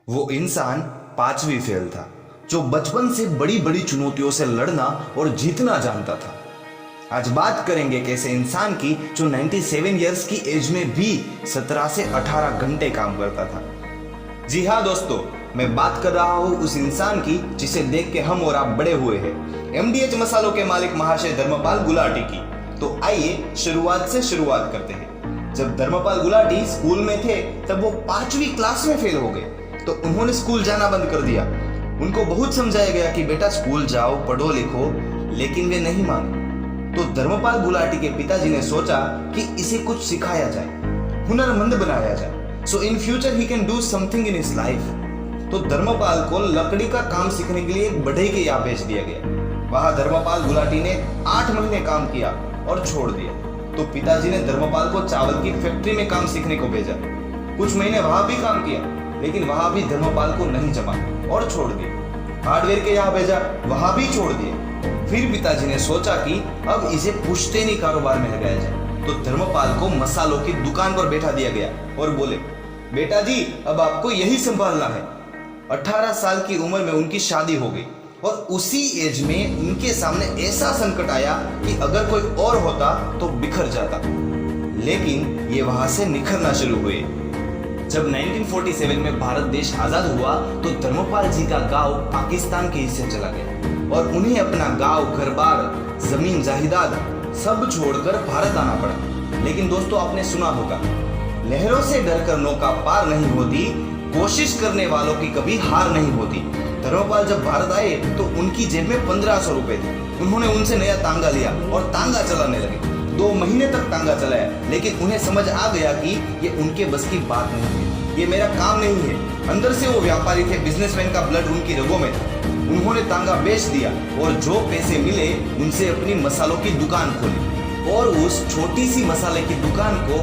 वो इंसान पांचवी फेल था जो बचपन से बड़ी बड़ी चुनौतियों से लड़ना और जीतना जानता था। आज बात करेंगे एक ऐसे इंसान की जो 97 इयर्स की एज में भी 17 से 18 घंटे काम करता था। जी हाँ दोस्तों, मैं बात कर रहा हूँ उस इंसान की जिसे देख के हम और आप बड़े हुए हैं, एमडीएच मसालों के मालिक महाशय धर्मपाल गुलाटी की। तो आइए शुरुआत से शुरुआत करते हैं। जब धर्मपाल गुलाटी स्कूल में थे तब वो 5वीं क्लास में फेल हो गए, तो उन्होंने स्कूल जाना बंद कर दिया। उनको बहुत समझाया गया कि बेटा स्कूल जाओ, पढ़ो लिखो, लेकिन वे नहीं माने। तो धर्मपाल गुलाटी के पिताजी ने सोचा कि इसे कुछ सिखाया जाए, हुनरमंद बनाया जाए, so in future he can do something in his life. तो धर्मपाल को लकड़ी का काम सीखने के लिए एक बढ़ई के यहाँ भेज दिया गया। वहां धर्मपाल गुलाटी ने 8 महीने काम किया और छोड़ दिया। तो पिताजी ने धर्मपाल को चावल की फैक्ट्री में काम सीखने को भेजा। कुछ महीने वहां भी काम किया, लेकिन वहां भी धर्मपाल को नहीं जमा और छोड़ दिया। हार्डवेयर के यहाँ भेजा, वहां भी छोड़ दिया। फिर पिताजी ने सोचा कि अब इसे पुश्तैनी कारोबार में लगाया जाए। तो धर्मपाल को मसालों की दुकान पर बैठा दिया गया और बोले, बेटा जी अब आपको यही संभालना है। 18 साल की उम्र में उनकी शादी हो गई और उसी एज में उनके सामने ऐसा संकट आया कि अगर कोई और होता तो बिखर जाता, लेकिन ये वहां से निखरना शुरू हुए। जब 1947 में भारत देश आजाद हुआ तो धर्मपाल जी का गांव पाकिस्तान के हिस्से चला गया और उन्हें अपना गांव, घर-बार, जमीन जायदाद सब छोड़कर भारत आना पड़ा। लेकिन दोस्तों, आपने सुना होगा, लहरों से डरकर नौका पार नहीं होती, कोशिश करने वालों की कभी हार नहीं होती। धर्मपाल जब भारत आए तो उनकी जेब में 1500 रुपए थे। उन्होंने उनसे नया तांगा लिया और तांगा चलाने लगे। 2 महीने तक तांगा चलाया, लेकिन उन्हें समझ आ गया कि ये उनके बस की बात नहीं है, ये मेरा काम नहीं है। अंदर से वो व्यापारी थे, बिजनेसमैन का ब्लड उनकी रगों में था। उन्होंने तांगा बेच दिया और जो पैसे मिले उनसे अपनी मसालों की दुकान खोली और उस छोटी सी मसाले की दुकान को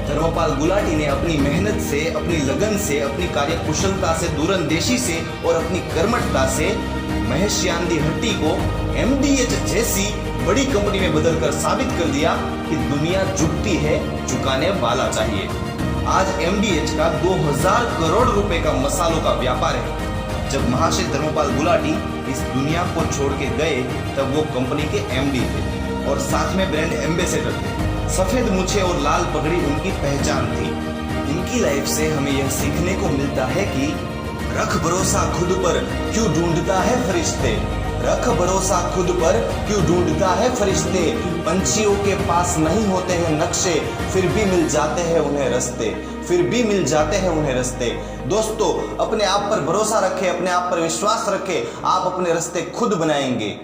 धर्मपाल गुलाटी ने अपनी मेहनत से, अपनी लगन से, अपनी कार्यकुशलता से, दूरंदेशी से और अपनी कर्मठता से महेशियानदी हट्टी को एमडीएच जैसी बड़ी कंपनी में बदलकर साबित कर दिया कि दुनिया झुकती है, झुकाने वाला चाहिए। आज एमडीएच का 2000 करोड़ रुपए का मसालों का व्यापार है। जब महाशय धर्मपाल गुलाटी इस दुनिया को छोड़ के गए तब वो कंपनी के एमडी थे और साथ में ब्रांड एम्बेसडर थे। सफेद मूछें और लाल पगड़ी उनकी पहचान थी। उनकी लाइफ से हमें यह सीखने को मिलता है कि रख भरोसा खुद पर, क्यों ढूंढता है फरिश्ते। रख भरोसा खुद पर, क्यों ढूंढता है फरिश्ते। पंछियों के पास नहीं होते हैं नक्शे, फिर भी मिल जाते हैं उन्हें रास्ते, फिर भी मिल जाते हैं उन्हें रास्ते। दोस्तों, अपने आप पर भरोसा रखें, अपने आप पर विश्वास रखें, आप अपने रास्ते खुद बनाएंगे।